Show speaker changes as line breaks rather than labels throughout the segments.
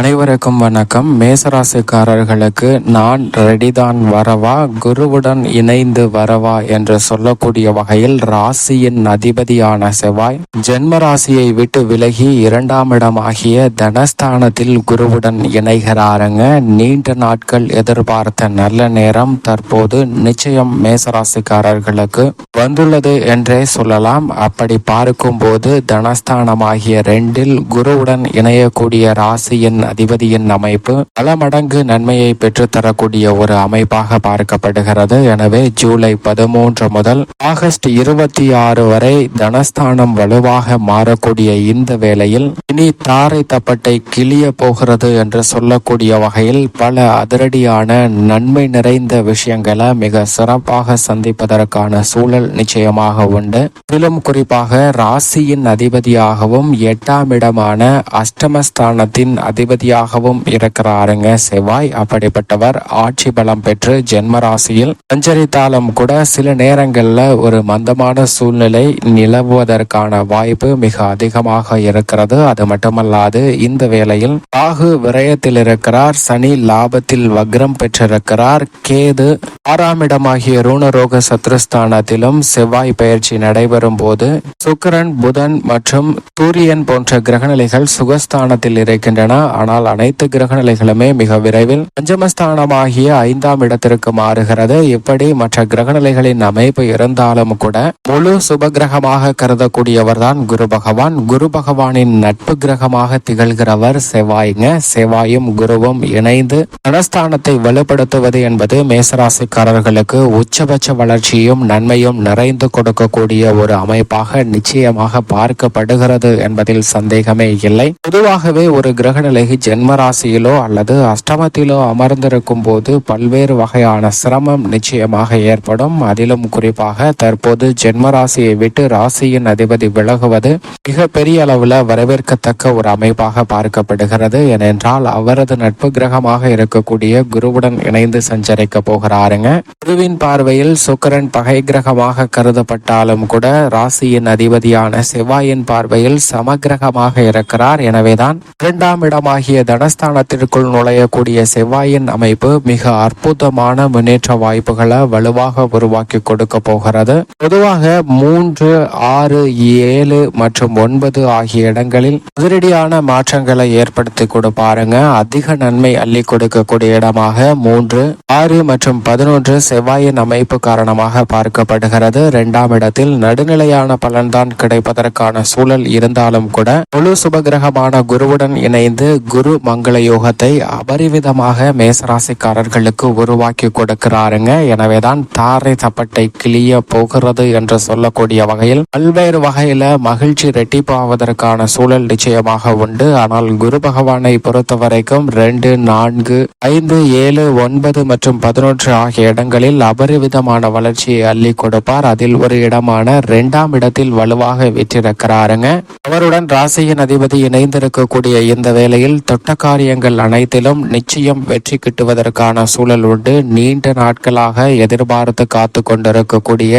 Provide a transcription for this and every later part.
அனைவருக்கும் வணக்கம். மேசராசிக்காரர்களுக்கு நான் ரெடிதான் வரவா, குருவுடன் இணைந்து வரவா என்று சொல்லக்கூடிய வகையில் ராசியின் அதிபதியான செவ்வாய் ஜென்ம ராசியை விட்டு விலகி 2ஆம் இடம் ஆகிய தனஸ்தானத்தில் குருவுடன் இணைகிறாருங்க. நீண்ட நாட்கள் எதிர்பார்த்த நல்ல நேரம் தற்போது நிச்சயம் மேசராசிக்காரர்களுக்கு வந்துள்ளது என்றே சொல்லலாம். அப்படி பார்க்கும்போது தனஸ்தானமாகிய 2இல் குருவுடன் இணையக்கூடிய ராசியின் அதிபதியின் அமைப்பு பல மடங்கு நன்மையை பெற்றுத்தரக்கூடிய ஒரு அமைப்பாக பார்க்கப்படுகிறது. எனவே ஜூலை 13 முதல் ஆகஸ்ட் 26 வரை தனஸ்தானம் வலுவாக மாறக்கூடிய இந்த வேளையில் இனி தாரை தப்பட்டை கிளிய போகிறது என்று சொல்லக்கூடிய வகையில் பல அதிரடியான நன்மை நிறைந்த விஷயங்களை மிக சிறப்பாக சந்திப்பதற்கான சூழல் நிச்சயமாக உண்டு. இதிலும் குறிப்பாக ராசியின் அதிபதியாகவும் 8ஆம் இடமான அஷ்டமஸ்தானத்தின் அதிபதியாகவும் இருக்கிறாருங்க செவ்வாய். அப்படிப்பட்டவர் ஆட்சி பலம் பெற்று ஜென்ம ராசியில் சஞ்சரித்தாலும் கூட சில நேரங்கள்ல ஒரு மந்தமான சூழ்நிலை நிலவுவதற்கான வாய்ப்பு மிக அதிகமாக இருக்கிறது. அது மட்டுமல்லாது இந்த வேளையில் ராகு விரயத்தில் இருக்கிறார், சனி லாபத்தில் வக்ரம் பெற்றிருக்கிறார், கேது 6ஆம் இடமாகிய ரூணரோக சத்ருஸ்தானத்திலும் செவ்வாய் பயிற்சி நடைபெறும் போது சுக்கிரன், புதன் மற்றும் சூரியன் போன்ற கிரகநிலைகள் சுகஸ்தானத்தில் இருக்கின்றன. ஆனால் அனைத்து கிரகநிலைகளுமே மிக விரைவில் பஞ்சமஸ்தானமாகிய 5ஆம் இடத்திற்கு மாறுகிறது. இப்படி மற்ற கிரகநிலைகளின் அமைப்பு இருந்தாலும் கூட முழு சுபகிரகமாக கருதக்கூடியவர் தான் குரு பகவான். குரு பகவானின் நட்பு கிரகமாக திகழ்கிறவர் செவ்வாய்ங்க. செவ்வாயும் குருவும் இணைந்து தனஸ்தானத்தை வலுப்படுத்துவது என்பது மேசராசிக்காரர்களுக்கு உச்சபட்ச வளர்ச்சியும் நன்மையும் நிறைந்து கொடுக்கக்கூடிய ஒரு அமைப்பாக நிச்சயமாக பார்க்கப்படுகிறது என்பதில் சந்தேகமே இல்லை. பொதுவாகவே ஒரு கிரகநிலை ஜென்ம ராசியிலோ அல்லது அஷ்டமத்திலோ அமர்ந்திருக்கும் போது பல்வேறு வகையான சிரமம் நிச்சயமாக ஏற்படும். அதிலும் குறிப்பாக தற்போது ஜென்ம ராசியை விட்டு ராசியின் அதிபதி விலகுவது மிக பெரிய அளவுல வரவேற்கத்தக்க ஒரு அமைப்பாக பார்க்கப்படுகிறது. ஏனென்றால் அவரது நட்பு கிரகமாக இருக்கக்கூடிய குருவுடன் இணைந்து சஞ்சரிக்க போகிறாருங்க. குருவின் பார்வையில் சுக்கிரன் பகை கிரகமாக கருதப்பட்டாலும் கூட ராசியின் அதிபதியான செவ்வாயின் பார்வையில் சமகிரகமாக இருக்கிறார். எனவேதான் 2ஆம் இடமாகிய தனஸ்தானத்திற்குள் நுழையக்கூடிய செவ்வாயின் அமைப்பு மிக அற்புதமான முன்னேற்ற வாய்ப்புகளை வலுவாக உருவாக்கி கொடுக்க போகிறது. பொதுவாக 3, 6, 7 மற்றும் 9 ஆகிய இடங்களில் அதிரடியான மாற்றங்களை ஏற்படுத்தி கொடுப்பாருங்க. அதிக நன்மை அள்ளி கொடுக்கக்கூடிய இடமாக 3, 6 மற்றும் 11 செவ்வாயின் அமைப்பு காரணமாக பார்க்கப்படுகிறது. 2ஆம் இடத்தில் நடுநிலையான பலன்தான் கிடைப்பதற்கான சூழல் இருந்தாலும் கூட முழு சுபகிரகமான குருவுடன் இணைந்து குரு மங்கள யோகத்தை அபரிவிதமாக மேசராசிக்காரர்களுக்கு உருவாக்கி கொடுக்கிறாருங்க. எனவேதான் தாரை தப்பட்டை கிளிய போகிறது என்று சொல்லக்கூடிய வகையில் பல்வேறு வகையில மகிழ்ச்சி ரெட்டிப்பாவதற்கான சூழல் நிச்சயமாக உண்டு. ஆனால் குரு பகவானை பொறுத்த வரைக்கும் 2, 4, 5, 7, 9 மற்றும் 11 ஆகிய இடங்களில் அபரிவிதமான வளர்ச்சியை அள்ளி கொடுப்பார். அதில் ஒரு இடமான 2ஆம் இடத்தில் வலுவாக வெற்றிருக்கிறாருங்க. அவருடன் ராசியின் அதிபதி இணைந்திருக்கக்கூடிய இந்த வேளையில் தொட்ட காரியங்கள் அனைத்திலும் நிச்சயம் வெற்றி கிட்டுவதற்கான சூழல் உண்டு. நீண்ட நாட்களாக எதிர்பார்த்து காத்து கொண்டிருக்கக்கூடிய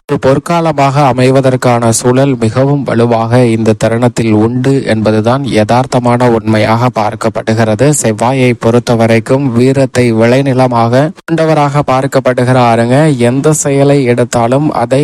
ஒரு பொற்காலமாக அமைவதற்கான சூழல் மிகவும் வலுவாக இந்த தருணத்தில் உண்டு என்பதுதான் யதார்த்தமான உண்மையாக பார்க்கப்படுகிறது. செவ்வாயை பொறுத்த வரைக்கும் வீரத்தை விளைநிலமாக கொண்டவராக பார்க்கப்படுகிறாருங்க. எந்த செயலை எடுத்தாலும் அதை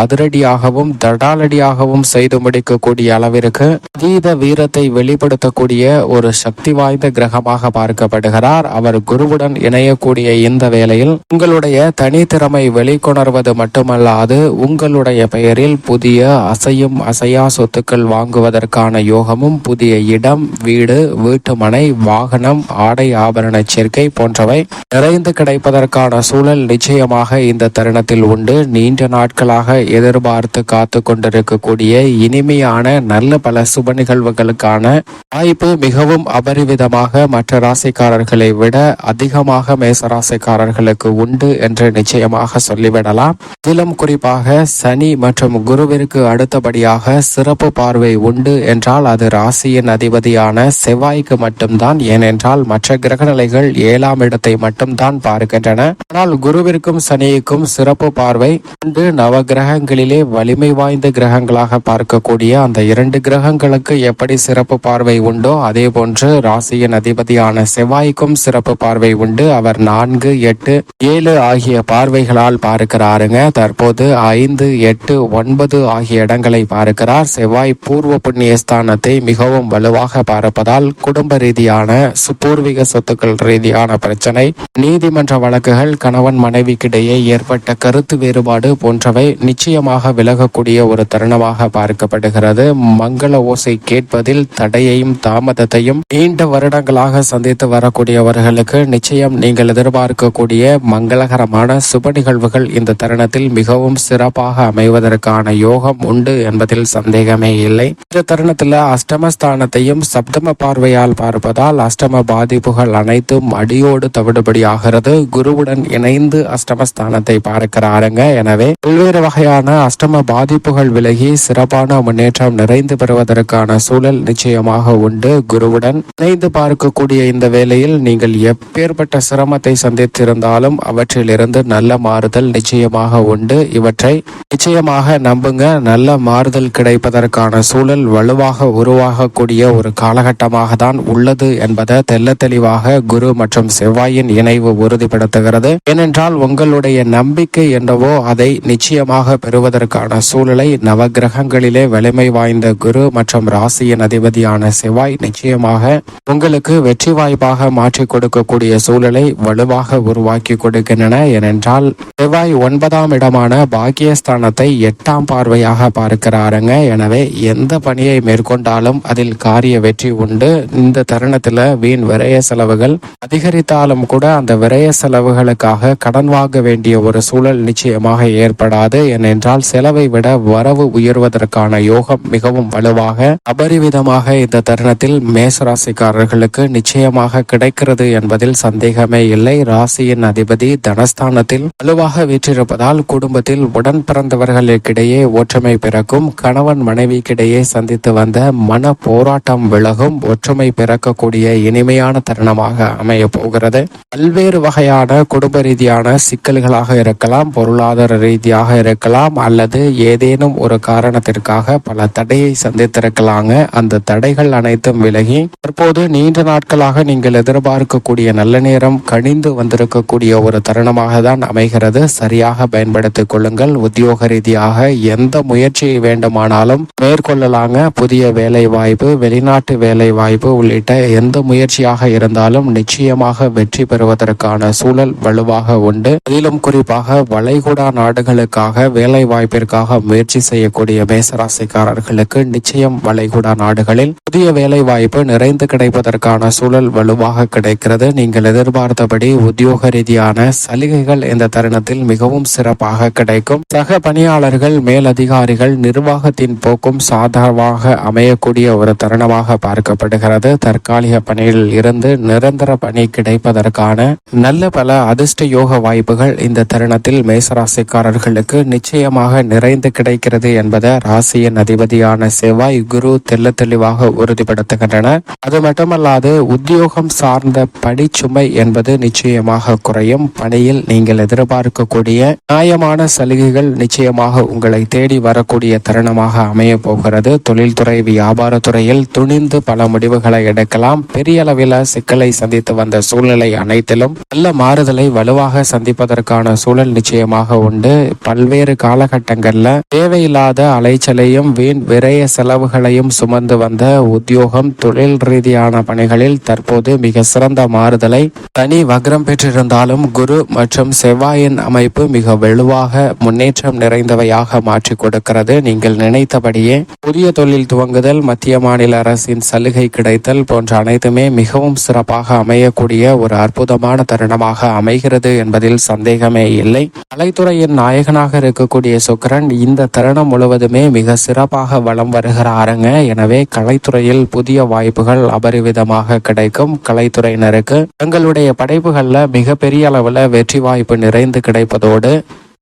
அதிரடியாகவும் தடாலடியாகவும் செய்து முடிக்கக்கூடிய அளவிற்கு அதீத வீரத்தை வெளிப்படுத்தக்கூடிய ஒரு சக்தி வாய்ந்த கிரகமாக பார்க்கப்படுகிறார். அவர் குருவுடன் இணையக்கூடிய இந்த வேளையில் உங்களுடைய தனித்திறமை வெளிக்கொணர்வது மட்டுமல்லாது உங்களுடைய பெயரில் புதிய அசையும் அசையா சொத்துக்கள் வாங்குவதற்கான யோகமும், புதிய இடம், வீடு, வீட்டுமனை, வாகனம், ஆடை ஆபரண சேர்க்கை போன்றவை நிறைந்து கிடைப்பதற்கான சூழல் நிச்சயமாக இந்த தருணத்தில் உண்டு. நீண்ட நாட்களாக எதிர்பார்த்து காத்து கொண்டிருக்கக்கூடிய இனிமையான நல்ல பல சுப நிகழ்வுகளுக்கான வாய்ப்பு மிகவும் அபரிவிதமாக மற்ற ராசிக்காரர்களை விட அதிகமாக மேசராசிக்காரர்களுக்கு உண்டு என்று நிச்சயமாக சொல்லிவிடலாம். இதிலும் குறிப்பாக குறிப்பாக சனி மற்றும் குருவிற்கு அடுத்தபடியாக சிறப்பு பார்வை உண்டு என்றால் அது ராசியின் அதிபதியான செவ்வாய்க்கு மட்டும்தான். ஏனென்றால் மற்ற கிரகநிலைகள் 7ஆம் இடத்தை மட்டும்தான் பார்க்கின்றன. ஆனால் குருவிற்கும் சனிக்கும் சிறப்பு பார்வை உண்டு. நவ கிரகங்களிலே வலிமை வாய்ந்த கிரகங்களாக பார்க்கக்கூடிய அந்த 2 கிரகங்களுக்கு எப்படி சிறப்பு பார்வை உண்டோ அதே போன்று ராசியின் அதிபதியான செவ்வாய்க்கும் சிறப்பு பார்வை உண்டு. அவர் 4, 8, 7 ஆகிய பார்வைகளால் பார்க்கிறாருங்க. தற்போது 5, 8, 9 ஆகிய இடங்களை பார்க்கிறார். செவ்வாய் பூர்வ புண்ணிய ஸ்தானத்தை மிகவும் வலுவாக பார்ப்பதால் குடும்ப ரீதியான பூர்வீக சொத்துக்கள் ரீதியான பிரச்சனை, நீதிமன்ற வழக்குகள், கணவன் மனைவிக்கிடையே ஏற்பட்ட கருத்து வேறுபாடு போன்றவை நிச்சயமாக விலகக்கூடிய ஒரு தருணமாக பார்க்கப்படுகிறது. மங்கள ஓசை கேட்பதில் தடையையும் தாமதத்தையும் நீண்ட வருடங்களாக சந்தித்து வரக்கூடியவர்களுக்கு நிச்சயம் நீங்கள் எதிர்பார்க்கக்கூடிய மங்களகரமான சுப நிகழ்வுகள் இந்த தருணத்தில் மிகவும் சிறப்பாக அமைவதற்கான யோகம் உண்டு என்பதில் சந்தேகமே இல்லை. இந்த தருணத்தில் அஷ்டமஸ்தானத்தையும் சப்தம பார்வையால் பார்ப்பதால் அஷ்டம பாதிப்புகள் அனைத்தும் அடியோடு தவிடுபடி ஆகிறது. குருவுடன் இணைந்து அஷ்டமஸ்தானத்தை பார்க்கிறாருங்க. எனவே பல்வேறு வகையான அஷ்டம பாதிப்புகள் விலகி சிறப்பான முன்னேற்றம் நிறைந்து பெறுவதற்கான சூழல் நிச்சயமாக உண்டு. குருவுடன் இணைந்து பார்க்கக்கூடிய இந்த வேளையில் நீங்கள் எப்பேற்பட்ட சிரமத்தை சந்தித்திருந்தாலும் அவற்றிலிருந்து நல்ல மாறுதல் நிச்சயமாக உண்டு. இவற்றை நிச்சயமாக நம்புங்க. நல்ல மாறுதல் கிடைப்பதற்கான சூழல் வலுவாக உருவாகக்கூடிய ஒரு காலகட்டமாக தான் உள்ளது என்பதை தெல்ல தெளிவாக குரு மற்றும் செவ்வாயின் இணைவு உறுதிப்படுத்துகிறது. ஏனென்றால் உங்களுடைய நம்பிக்கை என்னவோ அதை நிச்சயமாக பெறுவதற்கான சூழலை நவகிரகங்களிலே வலிமை வாய்ந்த குரு மற்றும் ராசியின் அதிபதியான செவ்வாய் நிச்சயமாக உங்களுக்கு வெற்றி வாய்ப்பாக மாற்றி கொடுக்கக்கூடிய சூழலை வலுவாக உருவாக்கி கொடுக்கின்றன. ஏனென்றால் செவ்வாய் 9ஆம் இடமான பாக்கியஸ்தானத்தை 8ஆம் பார்வையாக பார்க்கிறாருங்க. எனவே எந்த பணியை மேற்கொண்டாலும் அதில் காரிய வெற்றி உண்டு. இந்த தருணத்தில் வீண் விரய செலவுகள் அதிகரித்தாலும் கூட அந்த விரய செலவுகளுக்காக கடன் வாங்க வேண்டிய ஒரு சூழல் நிச்சயமாக ஏற்படாது. ஏனென்றால் செலவை விட வரவு உயர்வதற்கான யோகம் மிகவும் வலுவாக அபரிவிதமாக இந்த தருணத்தில் மேசராசிக்காரர்களுக்கு நிச்சயமாக கிடைக்கிறது என்பதில் சந்தேகமே இல்லை. ராசியின் அதிபதி தனஸ்தானத்தில் வலுவாக வீற்றிருப்பதால் குடும்பத்தில் உடன் பிறந்தவர்களுக்கிடையே ஒற்றுமை பிறக்கும். கணவன் மனைவிக்கிடையே சந்தித்து வந்த மன போராட்டம் விலகும். ஒற்றுமை பிறக்கக்கூடிய இனிமையான தருணமாக அமைய போகிறது. பல்வேறு வகையான குடும்ப ரீதியான சிக்கல்களாக இருக்கலாம், பொருளாதார ரீதியாக இருக்கலாம், அல்லது ஏதேனும் ஒரு காரணத்திற்காக பல தடையை சந்தித்திருக்கலாங்க. அந்த தடைகள் அனைத்தும் விலகி தற்போது நீண்ட நாட்களாக நீங்கள் எதிர்பார்க்கக்கூடிய நல்ல நேரம் கணிந்து வந்திருக்கக்கூடிய ஒரு தருணமாக தான் அமைகிறது. சரியாக பயன்படுத்திக் கொள்ளுங்கள். உத்தியோக ரீதியாக எந்த முயற்சியை வேண்டுமானாலும் மேற்கொள்ளலாங்க. புதிய வேலை வாய்ப்பு, வெளிநாட்டு வேலை வாய்ப்பு உள்ளிட்ட எந்த முயற்சியாக இருந்தாலும் நிச்சயமாக வெற்றி பெறுவதற்கான சூழல் வலுவாக உண்டு. அதிலும் குறிப்பாக வளைகுடா நாடுகளுக்காக வேலை வாய்ப்பிற்காக முயற்சி செய்யக்கூடிய மேசராசிக்காரர்களுக்கு நிச்சயம் வளைகுடா நாடுகளில் புதிய வேலை வாய்ப்பு நிறைந்து கிடைப்பதற்கான சூழல் வலுவாக கிடைக்கிறது. நீங்கள் எதிர்பார்த்தபடி உத்தியோக ரீதியான சலுகைகள் இந்த தருணத்தில் மிகவும் சிறப்பாக கிடைக்கும். சக பணியாளர்கள், மேலதிகாரிகள், நிர்வாகத்தின் போக்கும் சாதகமாக அமையக்கூடிய ஒரு தருணமாக பார்க்கப்படுகிறது. தற்காலிக பணியில் இருந்து நிரந்தர பணி கிடைப்பதற்கான நல்ல பல அதிர்ஷ்ட யோக வாய்ப்புகள் இந்த தருணத்தில் மேசராசிக்காரர்களுக்கு நிச்சயமாக நிறைந்து கிடைக்கிறது என்பதை ராசியின் அதிபதியான செவ்வாய், குரு தெல்ல தெளிவாக உறுதிப்படுத்துகின்றன. அது மட்டுமல்லாது உத்தியோகம் சார்ந்த படிச்சுமை என்பது நிச்சயமாக குறையும். பணியில் நீங்கள் எதிர்பார்க்கக்கூடிய நியாயமான சலுகைகள் நிச்சயமாக உங்களை தேடி வரக்கூடிய தருணமாக அமைய போகிறது. தொழில்துறை, வியாபாரத்துறையில் துணிந்து பல முடிவுகளை எடுக்கலாம். பெரிய அளவில் சிக்கலை சந்தித்து வந்த சூழ்நிலை அனைத்திலும் நல்ல மாறுதலை வலுவாக சந்திப்பதற்கான சூழல் நிச்சயமாக உண்டு. பல்வேறு காலகட்டங்கள்ல தேவையில்லாத அலைச்சலையும் வீண் விரய செலவுகளையும் சுமந்து வந்த உத்தியோகம், தொழில் ரீதியான பணிகளில் தற்போது மிக சிறந்த மாறுதலை தனி வக்ரம் பெற்றிருந்தாலும் குரு மற்றும் செவ்வாயின் அமைப்பு மிக வலுவாக முன்னேற்றம் நிறைந்தவையாக மாற்றி கொடுக்கிறது. நீங்கள் நினைத்தபடியே புதிய தொழில் துவங்குதல், மத்திய மாநில அரசின் சலுகை கிடைத்தல் போன்ற அனைத்துமே மிகவும் சிறப்பாக அமையக்கூடிய ஒரு அற்புதமான தருணமாக அமைகிறது என்பதில் சந்தேகமே இல்லை. கலைத்துறையின் நாயகனாக இருக்கக்கூடிய சுக்கிரன் இந்த தருணம் முழுவதுமே மிக சிறப்பாக வலம் வருகிறாருங்க. எனவே கலைத்துறையில் புதிய வாய்ப்புகள் அபரிவிதமாக கிடைக்கும். கலைத்துறையினருக்கு தங்களுடைய படைப்புகள்ல மிகப்பெரிய அளவுல வெற்றி வாய்ப்பு நிறைந்து கிடைப்பதோடு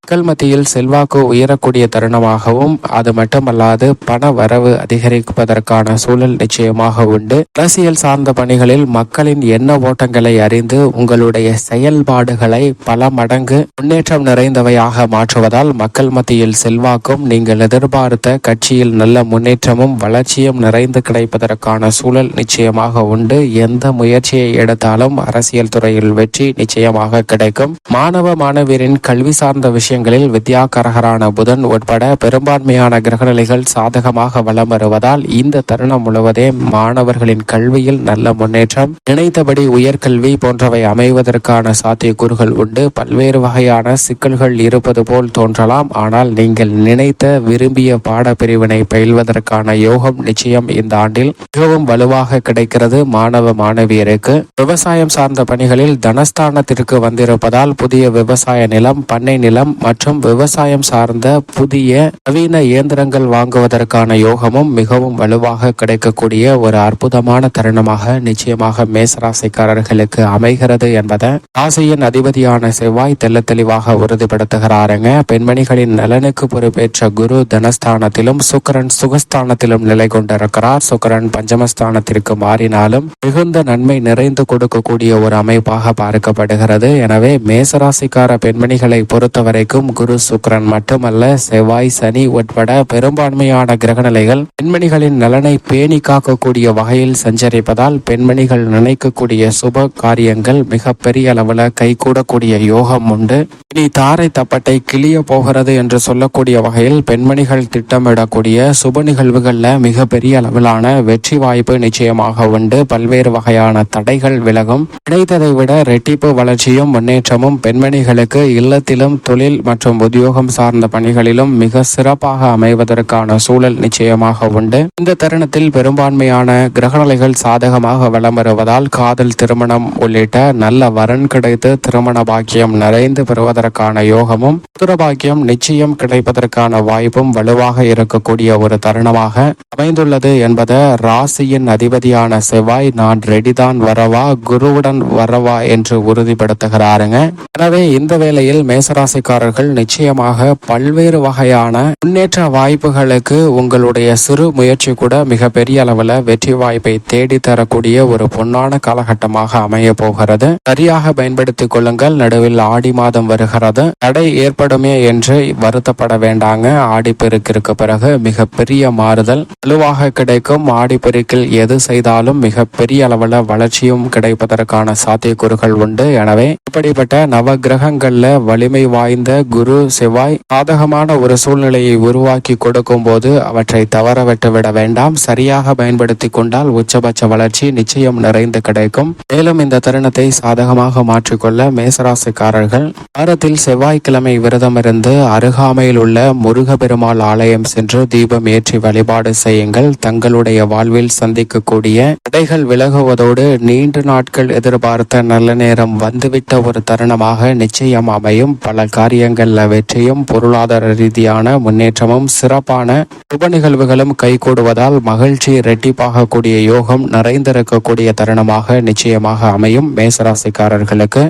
மக்கள் மத்தியில் செல்வாக்கு உயரக்கூடிய தருணமாகவும், அது மட்டுமல்லாது பண வரவு அதிகரிப்பதற்கான சூழல் நிச்சயமாக உண்டு. அரசியல் சார்ந்த பணிகளில் மக்களின் எண்ண ஓட்டங்களை அறிந்து உங்களுடைய செயல்பாடுகளை பல மடங்கு முன்னேற்றம் நிறைந்தவையாக மாற்றுவதால் மக்கள் மத்தியில் செல்வாக்கும், நீங்கள் எதிர்பார்த்த கட்சியில் நல்ல முன்னேற்றமும் வளர்ச்சியும் நிறைந்து கிடைப்பதற்கான சூழல் நிச்சயமாக உண்டு. எந்த முயற்சியை எடுத்தாலும் அரசியல் துறையில் வெற்றி நிச்சயமாக கிடைக்கும். மாணவ மாணவியரின் கல்வி சார்ந்த விஷயங்களில் வித்யாகரகரான புதன் உட்பட பெரும்பான்மையான கிரகநிலைகள் சாதகமாக வலம் வருவதால் இந்த தருணம் முழுவதே மாணவர்களின் கல்வியில் நல்ல முன்னேற்றம், நினைத்தபடி உயர்கல்வி போன்றவை அமைவதற்கான சாத்தியக்கூறுகள் உண்டு. பல்வேறு வகையான சிக்கல்கள் இருப்பது போல் தோன்றலாம், ஆனால் நீங்கள் நினைத்த விரும்பிய பாடப்பிரிவினை பயில்வதற்கான யோகம் நிச்சயம் இந்த ஆண்டில் மிகவும் வலுவாக கிடைக்கிறது. மாணவ மாணவியருக்கு விவசாயம் சார்ந்த பணிகளில் தனஸ்தானத்திற்கு வந்திருப்பதால் புதிய விவசாய நிலம், பண்ணை நிலம் மற்றும் விவசாயம் சார்ந்த புதிய நவீன இயந்திரங்கள் வாங்குவதற்கான யோகமும் மிகவும் வலுவாக கிடைக்கக்கூடிய ஒரு அற்புதமான தருணமாக நிச்சயமாக மேசராசிக்காரர்களுக்கு அமைகிறது என்பதை ராசியின் அதிபதியான செவ்வாய் தெள்ள தெளிவாக உறுதிப்படுத்துகிறாருங்க. பெண்மணிகளின் நலனுக்கு பொறுப்பேற்ற குரு தனஸ்தானத்திலும் சுக்கிரன் சுகஸ்தானத்திலும் நிலை கொண்டிருக்கிறார். சுக்கிரன் பஞ்சமஸ்தானத்திற்கு மாறினாலும் மிகுந்த நன்மை நிறைந்து கொடுக்கக்கூடிய ஒரு அமைப்பாக பார்க்கப்படுகிறது. எனவே மேசராசிக்கார பெண்மணிகளை பொறுத்தவரைக்கும் குரு சுக்கிரன் மட்டுமல்ல, செவ்வாய் சனி உட்பட பெரும்பான்மையான கிரகநிலைகள் பெண்மணிகளின் நலனை பேணி காக்கக்கூடிய வகையில் சஞ்சரிப்பதால் பெண்மணிகள் நினைக்கக்கூடிய சுப காரியங்கள் மிக பெரிய அளவில் கைகூடக்கூடிய யோகம் உண்டு. இனி தாரை தப்பட்டை கிளிய போகிறது என்று சொல்லக்கூடிய வகையில் பெண்மணிகள் திட்டமிடக்கூடிய சுப நிகழ்வுகளில் மிக பெரிய அளவிலான வெற்றி வாய்ப்பு நிச்சயமாக உண்டு. பல்வேறு வகையான தடைகள் விலகும். நினைத்ததை விட ரெட்டிப்பு வளர்ச்சியும் முன்னேற்றமும் பெண்மணிகளுக்கு இல்லத்திலும் தொழில் மற்றும் உத்தியோகம் சார்ந்த பணிகளிலும் மிக சிறப்பாக அமைவதற்கான சூழல் நிச்சயமாக உண்டு. இந்த தருணத்தில் பெரும்பான்மையான கிரகநிலைகள் சாதகமாக வலம் வருவதால் காதல், திருமணம் உள்ளிட்ட நல்ல வரன் கிடைத்து திருமண பாக்கியம் நிறைந்து பெறுவதற்கான யோகமும், புத்திர பாக்கியம் நிச்சயம் கிடைப்பதற்கான வாய்ப்பும் வலுவாக இருக்கக்கூடிய ஒரு தருணமாக அமைந்துள்ளது என்பதை ராசியின் அதிபதியான செவ்வாய் நான் ரெடிதான் வரவா, குருவுடன் வரவா என்று உறுதிப்படுத்துகிறாருங்க. எனவே இந்த வேளையில் மேசராசிக்காரர்கள் நிச்சயமாக பல்வேறு வகையான முன்னேற்ற வாய்ப்புகளுக்கு உங்களுடைய சிறு முயற்சி கூட மிக பெரிய அளவில் வெற்றி வாய்ப்பை தேடி தரக்கூடிய ஒரு பொன்னான காலகட்டமாக அமைய போகிறது. சரியாக பயன்படுத்திக் கொள்ளுங்கள். நடுவில் ஆடி மாதம் வருகிறது. தடை ஏற்படுமே என்று வருத்தப்பட வேண்டாங்க. ஆடிப்பெருக்கிற்கு பிறகு மிக பெரிய மாறுதல் வலுவாக கிடைக்கும். ஆடிப்பெருக்கில் எது செய்தாலும் மிக பெரிய அளவில் வளர்ச்சியும் கிடைப்பதற்கான சாத்தியக்கூறுகள் உண்டு. எனவே இப்படிப்பட்ட நவ கிரகங்கள்ல வலிமை வாய்ந்த குரு செவ்வாய் சாதகமான ஒரு சூழ்நிலையை உருவாக்கி கொடுக்கும் போது அவற்றை தவற விட்டுவிட வேண்டாம். சரியாக பயன்படுத்தி கொண்டால் உச்சபட்ச வளர்ச்சி நிச்சயம் நிறைந்து கிடைக்கும். மேலும் இந்த தருணத்தை சாதகமாக மாற்றிக்கொள்ள மேசராசிக்காரர்கள் வாரத்தில் செவ்வாய்க்கிழமை விரதமிருந்து அருகாமையில் உள்ள முருகப்பெருமாள் ஆலயம் சென்று தீபம் ஏற்றி வழிபாடு செய்யுங்கள். தங்களுடைய வாழ்வில் சந்திக்கக்கூடிய தடைகள் விலகுவதோடு நீண்ட நாட்கள் எதிர்பார்த்த நல்ல நேரம் வந்துவிட்ட ஒரு தருணமாக நிச்சயம் அமையும். பல காரியங்கள்ல வெற்றியும் பொருளாதார ரீதியான முன்னேற்றமும் சிறப்பான சுப நிகழ்வுகளும் கைகூடுவதால் மகிழ்ச்சி இரட்டிப்பாகக்கூடிய யோகம் நிறைந்திருக்கக்கூடிய தருணமாக நிச்சயமாக அமையும் மேசராசிக்காரர்களுக்கு.